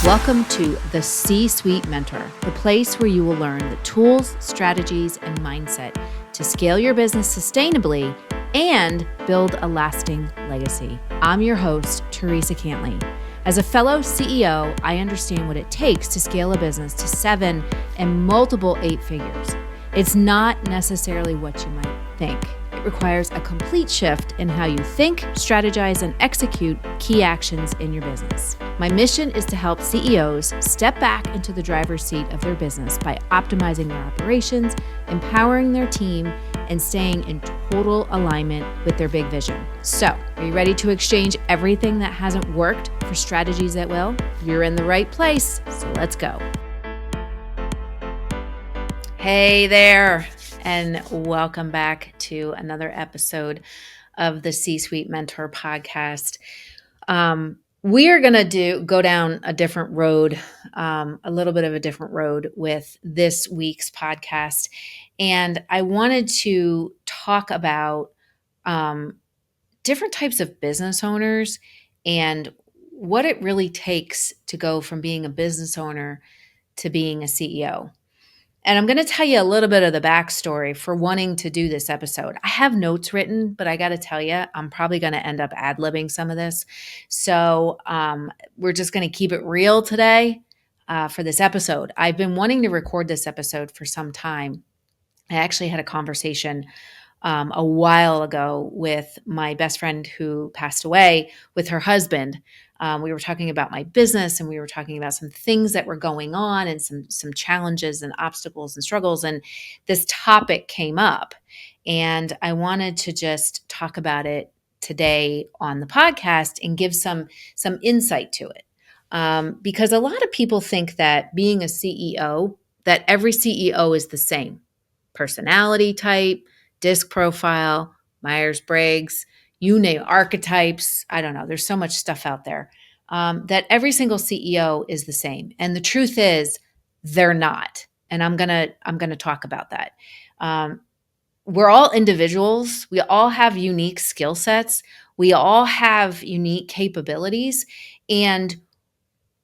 Welcome to the C-Suite Mentor, the place where you will learn the tools, strategies, and mindset to scale your business sustainably and build a lasting legacy. I'm your host, Theresa. As a fellow CEO, I understand what it takes to scale a business to 7 and multiple 8 figures. It's not necessarily what you might think. It requires a complete shift in how you think, strategize, and execute key actions in your business. My mission is to help CEOs step back into the driver's seat of their business by optimizing their operations, empowering their team, and staying in total alignment with their big vision. So, are you ready to exchange everything that hasn't worked for strategies that will? You're in the right place, so let's go. Hey there, and welcome back to another episode of the C-Suite Mentor podcast. We are going to go down a different road, a little bit of a different road with this week's podcast. And I wanted to talk about different types of business owners and what it really takes to go from being a business owner to being a CEO. And I'm going to tell you a little bit of the backstory for wanting to do this episode. I have notes written, but I got to tell you, I'm probably going to end up ad-libbing some of this. So we're just going to keep it real today for this episode. I've been wanting to record this episode for some time. I actually had a conversation a while ago with my best friend who passed away with her husband. We were talking about my business and we were talking about some things that were going on and some challenges and obstacles and struggles. And this topic came up and I wanted to just talk about it today on the podcast and give some insight to it. Because a lot of people think that being a CEO, that every CEO is the same personality type, disc profile, Myers-Briggs, you name archetypes. I don't know. There's so much stuff out there that every single CEO is the same. And the truth is they're not. And I'm gonna talk about that. We're all individuals. We all have unique skill sets. We all have unique capabilities. And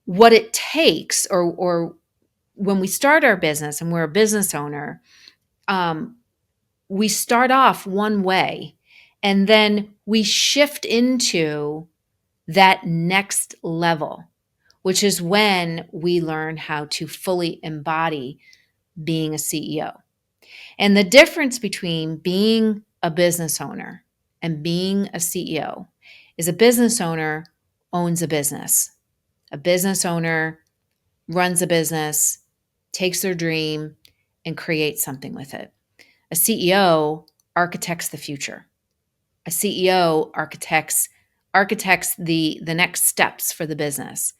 what it takes, or when we start our business and we're a business owner, we start off one way and then we shift into that next level, which is when we learn how to fully embody being a CEO. And the difference between being a business owner and being a CEO is a business owner owns a business. A business owner runs a business, takes their dream, and creates something with it. A CEO architects the future. A CEO architects the next steps for the business.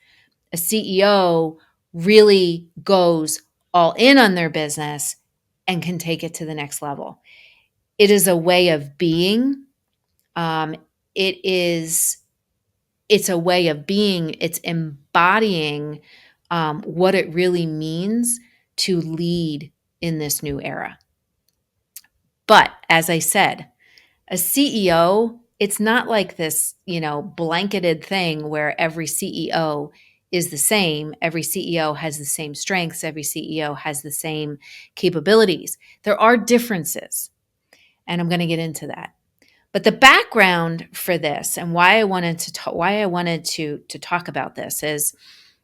A CEO really goes all in on their business and can take it to the next level. It is a way of being. It's a way of being. It's embodying what it really means to lead in this new era. But as I said, a CEO, it's not like this, blanketed thing where every CEO is the same. Every CEO has the same strengths. Every CEO has the same capabilities. There are differences, and I'm going to get into that. But the background for this and why I wanted to talk about this is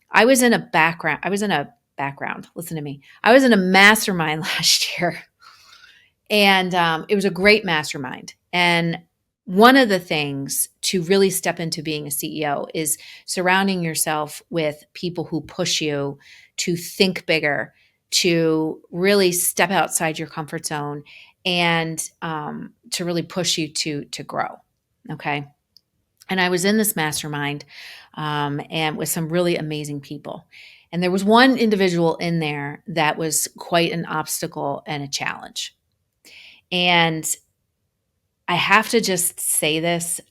I was in a background. Listen to me. I was in a mastermind last year. And it was a great mastermind. And one of the things to really step into being a CEO is surrounding yourself with people who push you to think bigger, to really step outside your comfort zone, and to really push you to grow. Okay. And I was in this mastermind and with some really amazing people. And there was one individual in there that was quite an obstacle and a challenge. And I have to just say this,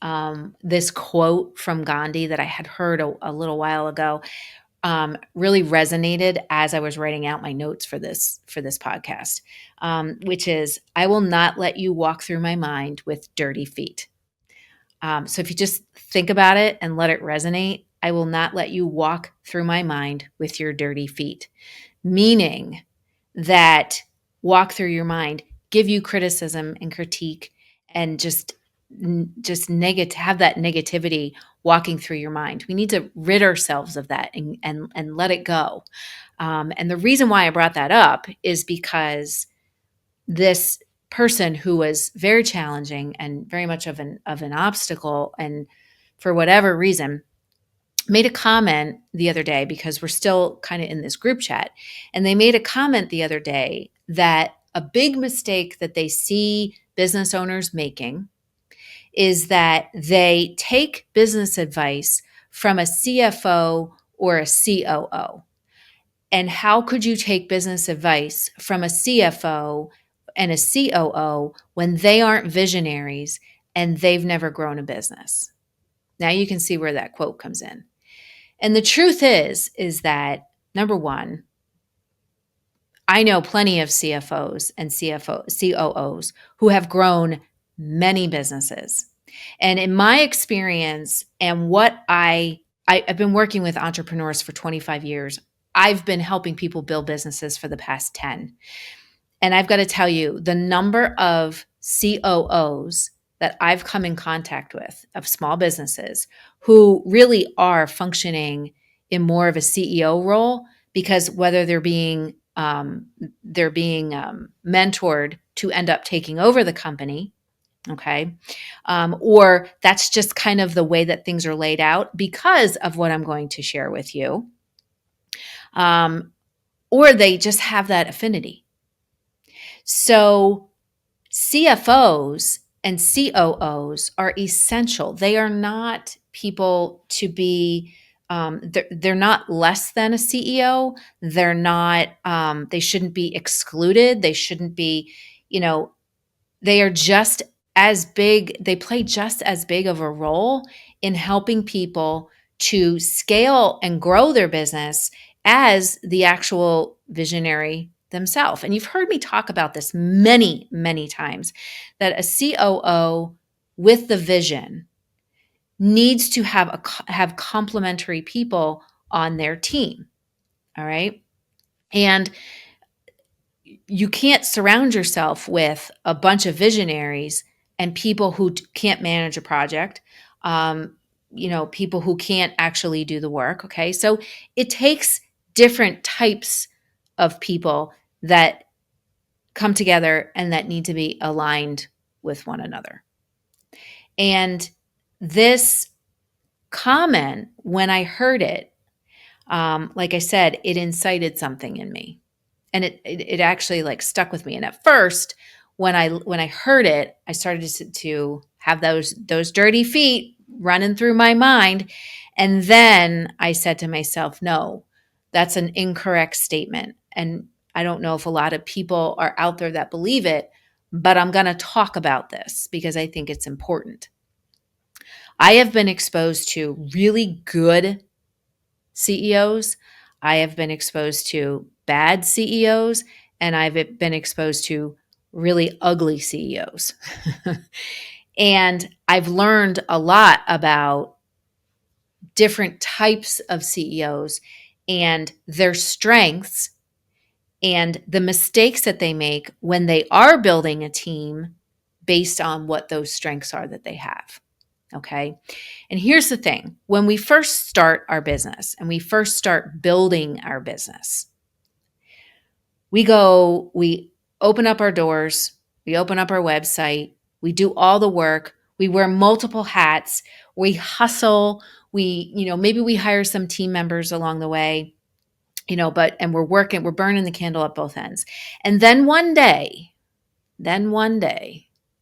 this quote from Gandhi that I had heard a little while ago really resonated as I was writing out my notes for this podcast, which is, I will not let you walk through my mind with dirty feet. So if you just think about it and let it resonate, I will not let you walk through my mind with your dirty feet. Meaning that walk through your mind, give you criticism and critique, and just negative, have that negativity walking through your mind. We need to rid ourselves of that and let it go. And the reason why I brought that up is because this person who was very challenging and very much of an obstacle, and for whatever reason, made a comment the other day, because we're still kind of in this group chat, and they made a comment the other day that a big mistake that they see business owners making is that they take business advice from a CFO or a COO. And how could you take business advice from a CFO and a COO when they aren't visionaries and they've never grown a business? Now you can see where that quote comes in. And the truth is that, number one, I know plenty of CFOs and COOs who have grown many businesses. And in my experience, and I've been working with entrepreneurs for 25 years. I've been helping people build businesses for the past 10. And I've got to tell you, the number of COOs that I've come in contact with of small businesses who really are functioning in more of a CEO role, because whether they're being mentored to end up taking over the company, okay, or that's just kind of the way that things are laid out because of what I'm going to share with you, or they just have that affinity. So CFOs and COOs are essential. They are not people to be, they're not less than a CEO. They're not, they shouldn't be excluded. They shouldn't be, they are just as big, they play just as big of a role in helping people to scale and grow their business as the actual visionary themselves. And you've heard me talk about this many, many times, that a COO with the vision needs to have complementary people on their team. All right. And you can't surround yourself with a bunch of visionaries and people who can't manage a project, people who can't actually do the work. Okay. So it takes different types of people that come together and that need to be aligned with one another. And this comment, when I heard it, like I said, it incited something in me. And it actually like stuck with me. And at first, when I heard it, I started to have those dirty feet running through my mind. And then I said to myself, no, that's an incorrect statement. And I don't know if a lot of people are out there that believe it, but I'm going to talk about this because I think it's important. I have been exposed to really good CEOs. I have been exposed to bad CEOs, and I've been exposed to really ugly CEOs. And I've learned a lot about different types of CEOs and their strengths and the mistakes that they make when they are building a team based on what those strengths are that they have. Okay. And here's the thing. When we first start our business and we first start building our business, we open up our doors, we open up our website, we do all the work, we wear multiple hats, we hustle, maybe we hire some team members along the way, and we're burning the candle at both ends. And then one day,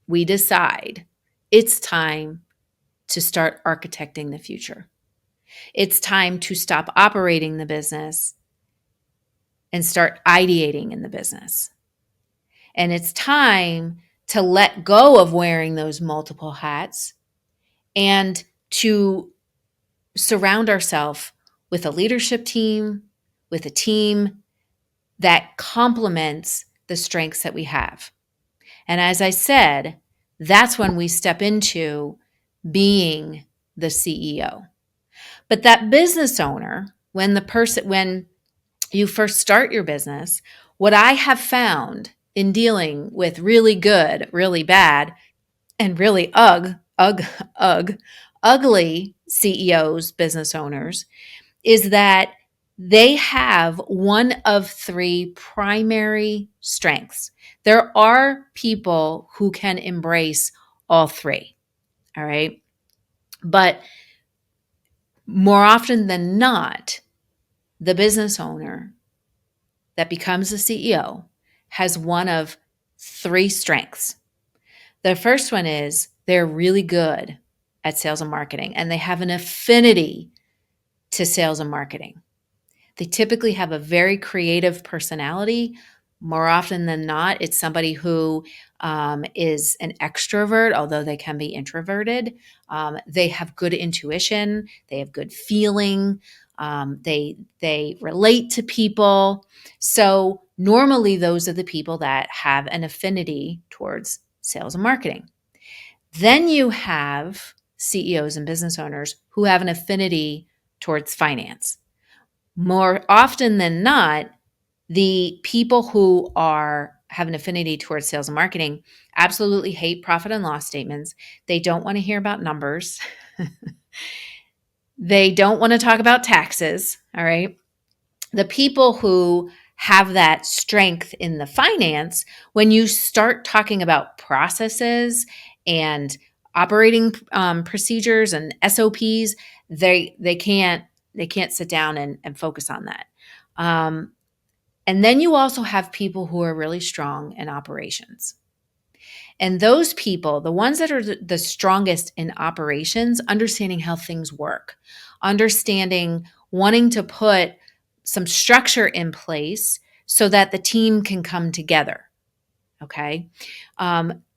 we decide it's time to start architecting the future. It's time to stop operating the business and start ideating in the business. And it's time to let go of wearing those multiple hats and to surround ourselves with a leadership team, with a team that complements the strengths that we have. And as I said, that's when we step into being the CEO. But that business owner, when you first start your business, what I have found in dealing with really good, really bad, and really ugly CEOs, business owners, is that they have one of three primary strengths. There are people who can embrace all three, all right? But more often than not, the business owner that becomes a CEO has one of three strengths. The first one is they're really good at sales and marketing, and they have an affinity to sales and marketing. They typically have a very creative personality. More often than not, it's somebody who is an extrovert, although they can be introverted. They have good intuition. They have good feeling. They relate to people. So normally, those are the people that have an affinity towards sales and marketing. Then you have CEOs and business owners who have an affinity towards finance. More often than not, the people who have an affinity towards sales and marketing absolutely hate profit and loss statements. They don't want to hear about numbers. They don't want to talk about taxes. All right. The people who have that strength in the finance, when you start talking about processes and operating procedures and SOPs, they can't sit down and focus on that. And then you also have people who are really strong in operations. And those people, the ones that are the strongest in operations, understanding how things work, understanding, wanting to put some structure in place so that the team can come together. Okay.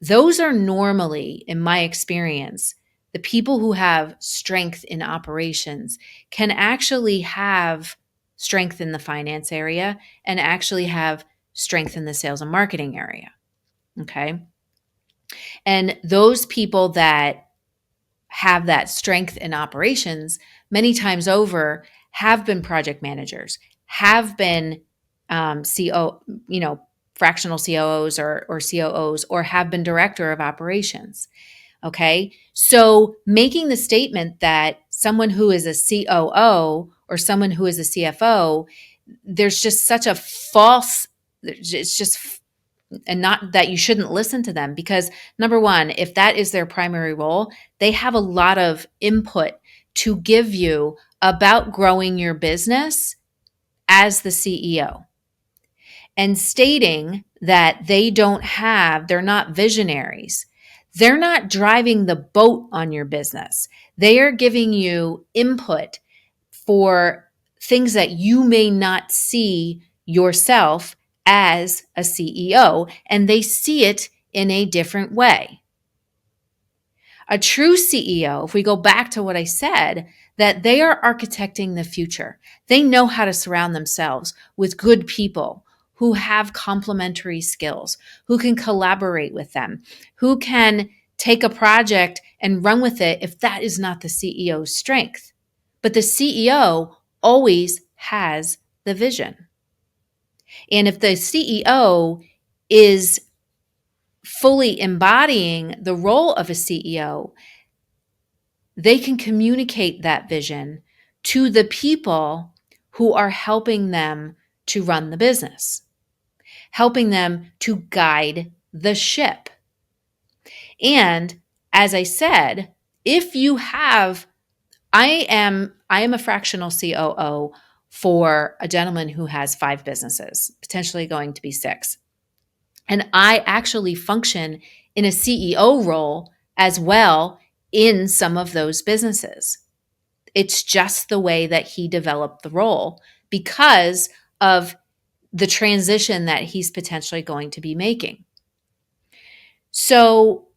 Those are normally, in my experience, the people who have strength in operations can actually have strength in the finance area and actually have strength in the sales and marketing area. Okay. And those people that have that strength in operations many times over have been project managers, have been fractional COOs or COOs, or have been director of operations. Okay. So making the statement that someone who is a COO or someone who is a CFO, there's just such a false, it's just, and not that you shouldn't listen to them, because number one, if that is their primary role, they have a lot of input to give you about growing your business as the CEO. And stating that they're not visionaries. They're not driving the boat on your business. They are giving you input for things that you may not see yourself as a CEO, and they see it in a different way. A true CEO, if we go back to what I said, that they are architecting the future. They know how to surround themselves with good people who have complementary skills, who can collaborate with them, who can take a project and run with it if that is not the CEO's strength. But the CEO always has the vision. And if the CEO is fully embodying the role of a CEO, they can communicate that vision to the people who are helping them to run the business, helping them to guide the ship. And as I said, if you have, I am a fractional COO for a gentleman who has 5 businesses, potentially going to be 6. And I actually function in a CEO role as well in some of those businesses. It's just the way that he developed the role because of the transition that he's potentially going to be making. So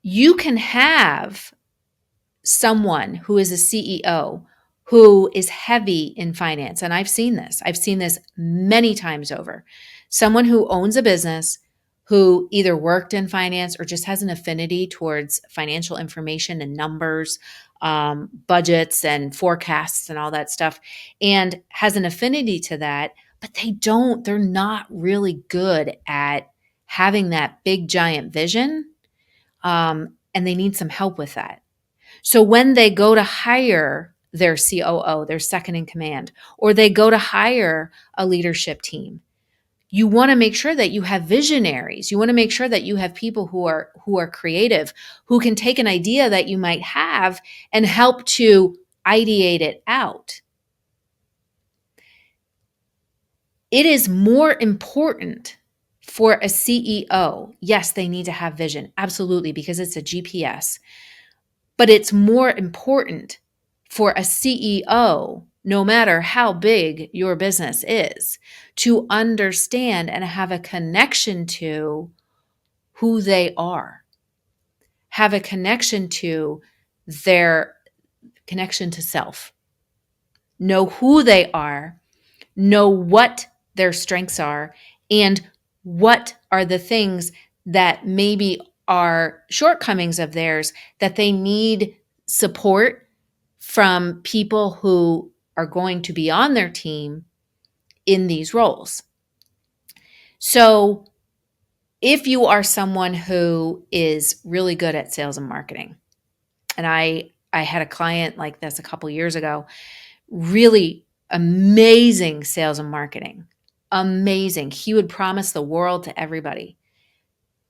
you can have someone who is a CEO who is heavy in finance. And I've seen this. I've seen this many times over. Someone who owns a business, who either worked in finance or just has an affinity towards financial information and numbers, budgets and forecasts and all that stuff, and has an affinity to that, but they're not really good at having that big giant vision. And they need some help with that. So when they go to hire their COO, their second in command, or they go to hire a leadership team, you want to make sure that you have visionaries. You want to make sure that you have people who are creative, who can take an idea that you might have and help to ideate it out. It is more important for a CEO. Yes, they need to have vision. Absolutely, because it's a GPS. But it's more important for a CEO, no matter how big your business is, to understand and have a connection to who they are, have a connection to their connection to self, know who they are, know what their strengths are, and what are the things that maybe are shortcomings of theirs that they need support from people who are going to be on their team in these roles. So if you are someone who is really good at sales and marketing, and I had a client like this a couple years ago, really amazing sales and marketing, amazing. He would promise the world to everybody.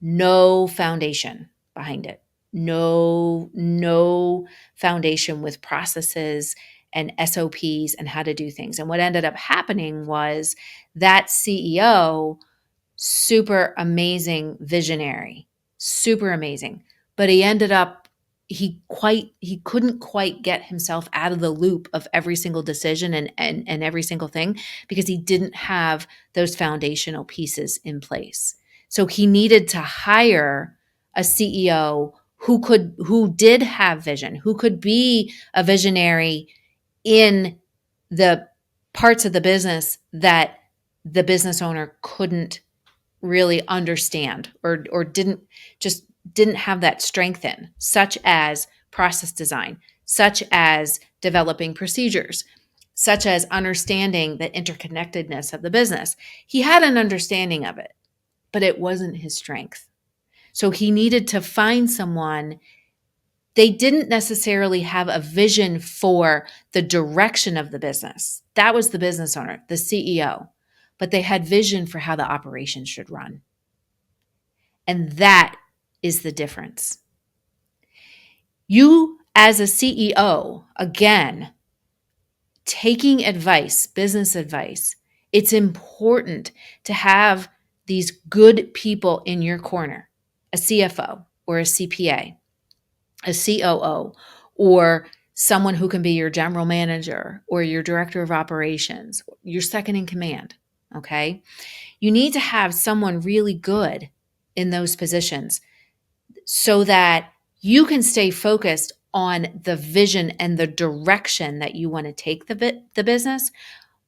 No foundation behind it. No foundation with processes and SOPs and how to do things. And what ended up happening was that CEO, super amazing visionary, super amazing. But he couldn't quite get himself out of the loop of every single decision and every single thing because he didn't have those foundational pieces in place. So he needed to hire a CEO who did have vision, who could be a visionary in the parts of the business that the business owner couldn't really understand or didn't have that strength in, such as process design, such as developing procedures, such as understanding the interconnectedness of the business. He had an understanding of it, but it wasn't his strength. So he needed to find someone. They didn't necessarily have a vision for the direction of the business. That was the business owner, the CEO, but they had vision for how the operation should run. And that is the difference. You, as a CEO, again, taking advice, business advice, it's important to have these good people in your corner, a CFO or a CPA, a COO, or someone who can be your general manager or your director of operations, your second in command, okay? You need to have someone really good in those positions so that you can stay focused on the vision and the direction that you want to take the business,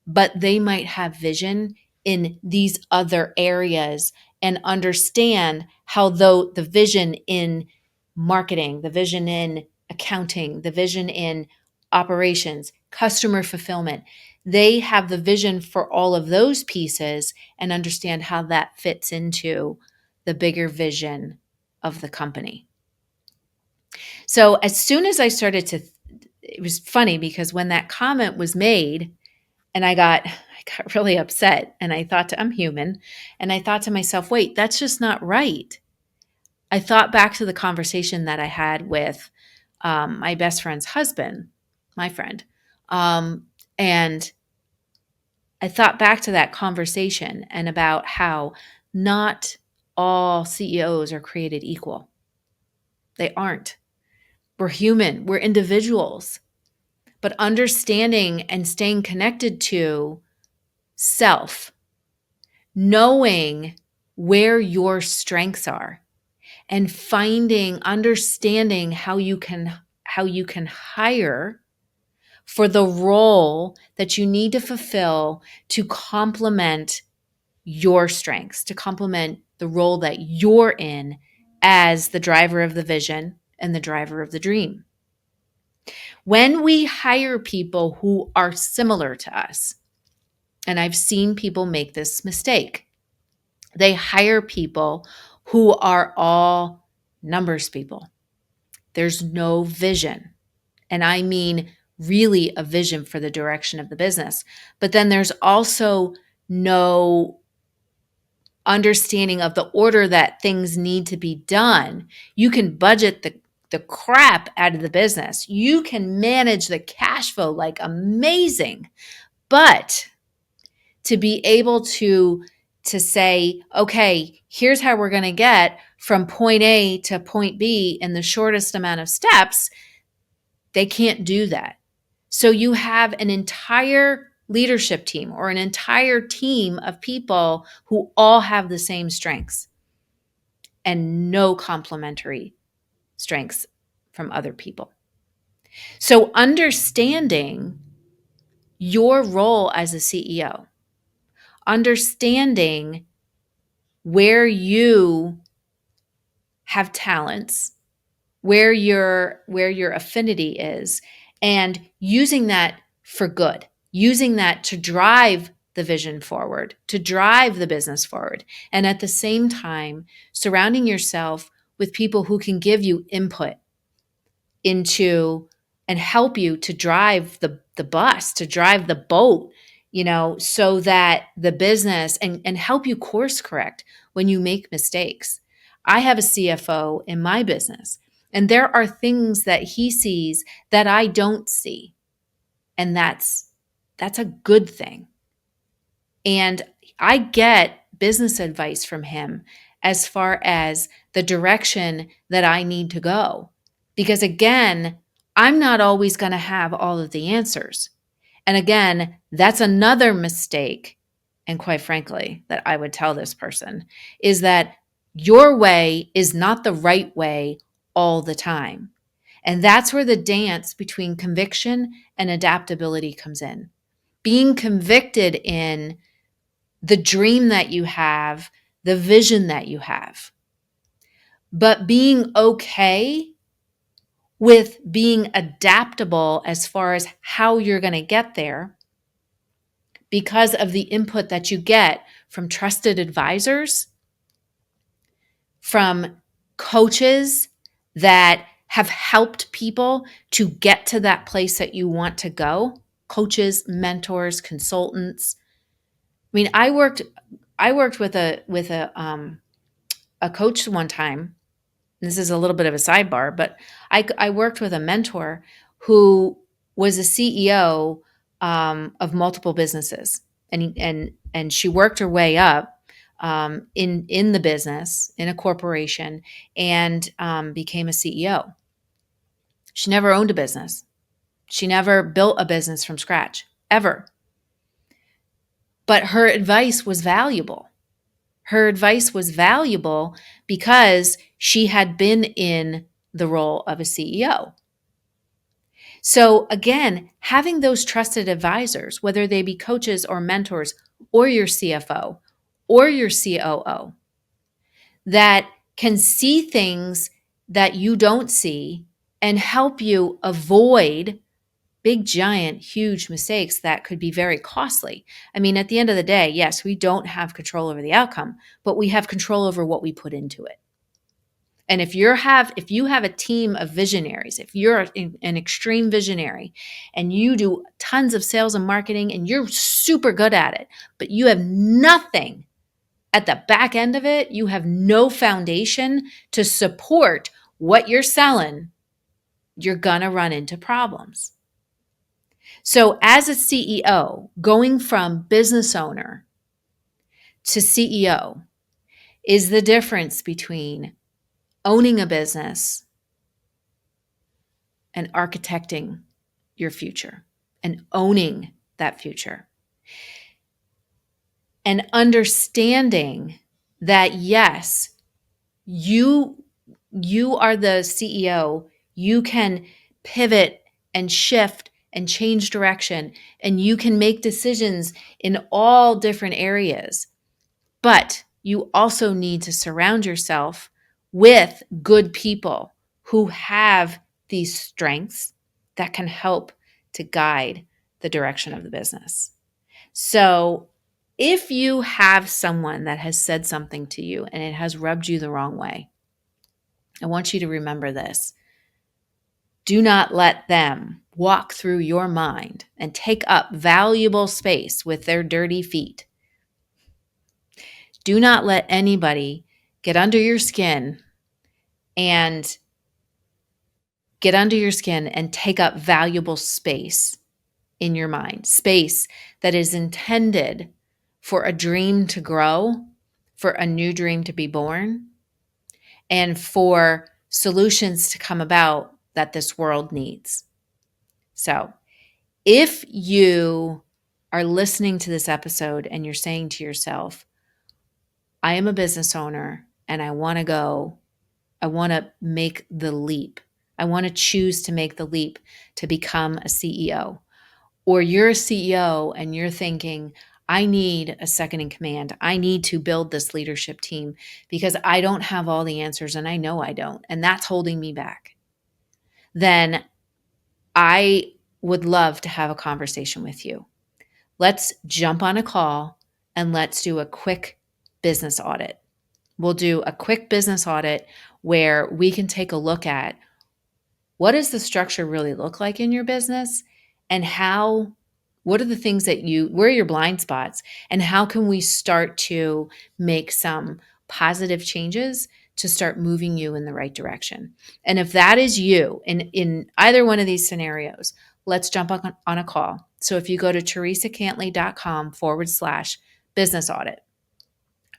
but they might have vision in these other areas and understand how though the vision in marketing, the vision in accounting, the vision in operations, customer fulfillment, they have the vision for all of those pieces and understand how that fits into the bigger vision of the company. So as soon as I started to, it was funny because when that comment was made, and I got really upset, and I thought I'm human, and I thought to myself, wait, that's just not right. I thought back to the conversation that I had with my best friend's husband, my friend, and I thought back to that conversation and about how not all CEOs are created equal. They aren't. We're human. We're individuals. But understanding and staying connected to self, knowing where your strengths are, and understanding how you can hire for the role that you need to fulfill to complement your strengths, to complement the role that you're in as the driver of the vision and the driver of the dream. When we hire people who are similar to us, and I've seen people make this mistake, they hire people who are all numbers people. There's no vision. And I mean really a vision for the direction of the business. But then there's also no understanding of the order that things need to be done. You can budget the crap out of the business. You can manage the cash flow like amazing. But to be able to say, okay, here's how we're going to get from point A to point B in the shortest amount of steps, they can't do that. So you have an entire leadership team or an entire team of people who all have the same strengths and no complementary strengths from other people. So understanding your role as a CEO, understanding where you have talents, where your affinity is, and using that for good, using that to drive the vision forward, to drive the business forward. And at the same time, surrounding yourself with people who can give you input into and help you to drive the bus, to drive the boat, so that the business and help you course correct when you make mistakes. I have a CFO in my business, and there are things that he sees that I don't see. And that's a good thing. And I get business advice from him as far as the direction that I need to go. Because again, I'm not always going to have all of the answers. And again, that's another mistake. And quite frankly, that I would tell this person is that your way is not the right way all the time. And that's where the dance between conviction and adaptability comes in. Being convicted in the dream that you have, the vision that you have, but being okay with being adaptable as far as how you're going to get there because of the input that you get from trusted advisors, from coaches that have helped people to get to that place that you want to go, coaches, mentors, consultants. I mean, I worked with a coach one time. This is a little bit of a sidebar, but I worked with a mentor who was a CEO of multiple businesses, and she worked her way up in the business, in a corporation, and became a CEO. She never owned a business. She never built a business from scratch, ever. But her advice was valuable. Her advice was valuable because she had been in the role of a CEO. So again, having those trusted advisors, whether they be coaches or mentors or your CFO or your COO, that can see things that you don't see and help you avoid big, giant, huge mistakes that could be very costly. I mean, at the end of the day, yes, we don't have control over the outcome, but we have control over what we put into it. And if you have a team of visionaries, if you're an extreme visionary and you do tons of sales and marketing and you're super good at it, but you have nothing at the back end of it, you have no foundation to support what you're selling, you're going to run into problems. So as a CEO, going from business owner to CEO is the difference between owning a business and architecting your future and owning that future. And understanding that, yes, you are the CEO, you can pivot and shift and change direction, and you can make decisions in all different areas. But you also need to surround yourself with good people who have these strengths that can help to guide the direction of the business. So if you have someone that has said something to you and it has rubbed you the wrong way, I want you to remember this. Do not let them walk through your mind and take up valuable space with their dirty feet. Do not let anybody get under your skin and take up valuable space in your mind, space that is intended for a dream to grow, for a new dream to be born, and for solutions to come about that this world needs. So, if you are listening to this episode and you're saying to yourself, I am a business owner and I want to make the leap. I want to choose to make the leap to become a CEO. Or you're a CEO and you're thinking, I need a second in command. I need to build this leadership team because I don't have all the answers and I know I don't. And that's holding me back. Then I would love to have a conversation with you. Let's jump on a call and let's do a quick business audit. We'll do a quick business audit where we can take a look at what does the structure really look like in your business and what are the things where are your blind spots and how can we start to make some positive changes to start moving you in the right direction. And if that is you in either one of these scenarios, let's jump on a call. So if you go to theresacantley.com/business audit,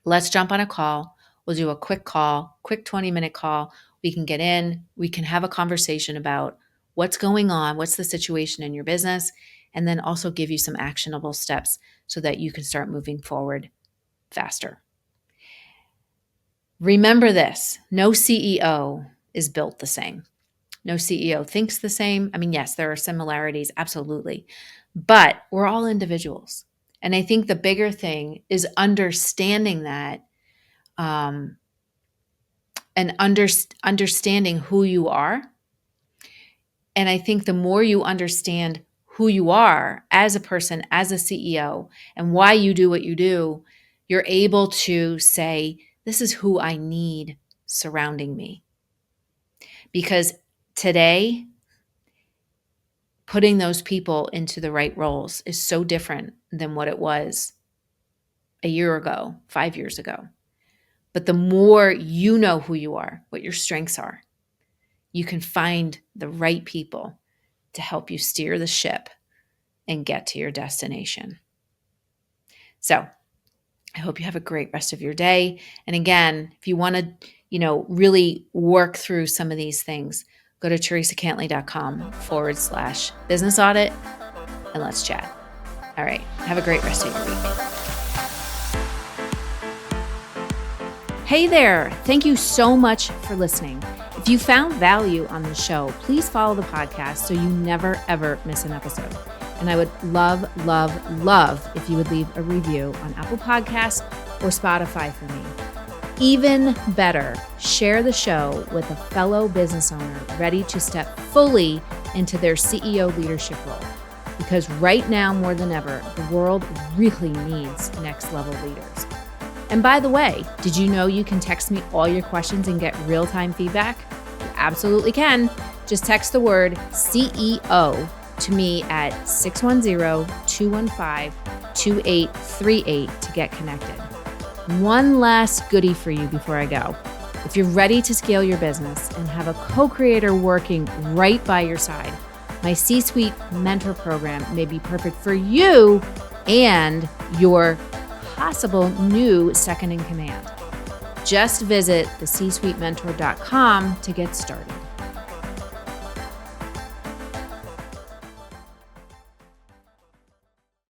let's jump on a call. We'll do a quick 20-minute call. We can get in, we can have a conversation about what's going on, what's the situation in your business, and then also give you some actionable steps so that you can start moving forward faster. Remember this, no CEO is built the same. No CEO thinks the same. I mean, yes, there are similarities, absolutely, but we're all individuals. And I think the bigger thing is understanding that and understanding who you are. And I think the more you understand who you are as a person, as a CEO, and why you do what you do, you're able to say, this is who I need surrounding me. Because today, putting those people into the right roles is so different than what it was a year ago, 5 years ago. But the more you know who you are, what your strengths are, you can find the right people to help you steer the ship and get to your destination. So I hope you have a great rest of your day. And again, if you want to, really work through some of these things, go to theresacantley.com/business audit and let's chat. All right. Have a great rest of your week. Hey there. Thank you so much for listening. If you found value on the show, please follow the podcast so you never, ever miss an episode. And I would love, love, love if you would leave a review on Apple Podcasts or Spotify for me. Even better, share the show with a fellow business owner ready to step fully into their CEO leadership role. Because right now, more than ever, the world really needs next level leaders. And by the way, did you know you can text me all your questions and get real-time feedback? You absolutely can. Just text the word CEO to me at 610-215-2838 to get connected. One last goodie for you before I go. If you're ready to scale your business and have a co-creator working right by your side, my C-Suite Mentor Program may be perfect for you and your possible new second in command. Just visit theCSuitementor.com to get started.